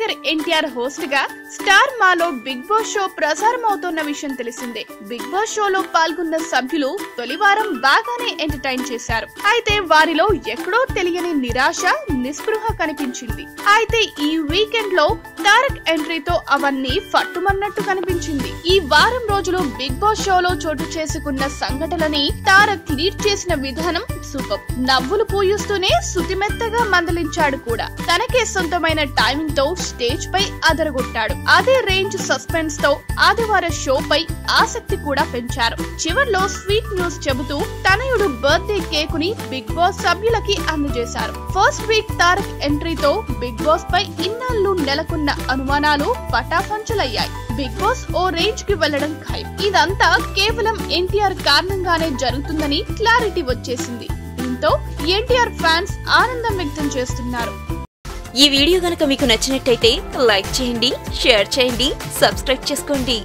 Anchor NTR host గా star మాలో big boss show ప్రసారం అవుతున్న విషయం తెలిసిందే. బిగ్ బాస్ షోలో పాల్గొన్న సభ్యులు తొలి వారం బాగానే ఎంటర్టైన్ చేశారు. అయితే వారిలో ఎక్కడో తెలియని నిరాశ, నిస్పృహ కనిపించింది. అయితే ఈ వీకెండ్ లో తారక్ ఎంట్రీతో అవన్నీ ఫట్టుమన్నట్టు కనిపించింది. ఈ వారం రోజులు బిగ్ బాస్ షోలో చోటు చేసుకున్న సంఘటనలని తారక్ లీడ్ చేసిన విధానం సూపర్. నవ్వులు పూయిస్తూనే శుతిమెత్తగా మందలించాడు కూడా. తనకే సొంతమైన టైమింగ్ తో స్టేజ్ పై అదరగొట్టాడు. అదే రేంజ్ సస్పెన్స్ తో ఆదివారం షో పై ఆసక్తి కూడా పెంచారు. చివర్లో స్వీట్ న్యూస్ చెబుతూ తనయుడు బర్త్డే కేక్ ని బిగ్ బాస్ సభ్యులకి అందజేశారు. ఫస్ట్ వీక్ తారక్ ఎంట్రీతో బిగ్ బాస్ పై ఇన్నాళ్లు నెలకొన్న అనుమానాలు పటాపంచలయ్యాయి. బిగ్ బాస్ ఓ రేంజ్ కి వెళ్లడం ఖాయం. ఇదంతా కేవలం ఎన్టీఆర్ కారణంగానే జరుగుతుందని క్లారిటీ వచ్చేసింది. దీంతో ఎన్టీఆర్ ఫ్యాన్స్ ఆనందం వ్యక్తం చేస్తున్నారు. ఈ వీడియో గనుక మీకు నచ్చినట్టయితే లైక్ చేయండి, షేర్ చేయండి, సబ్స్క్రైబ్ చేసుకోండి.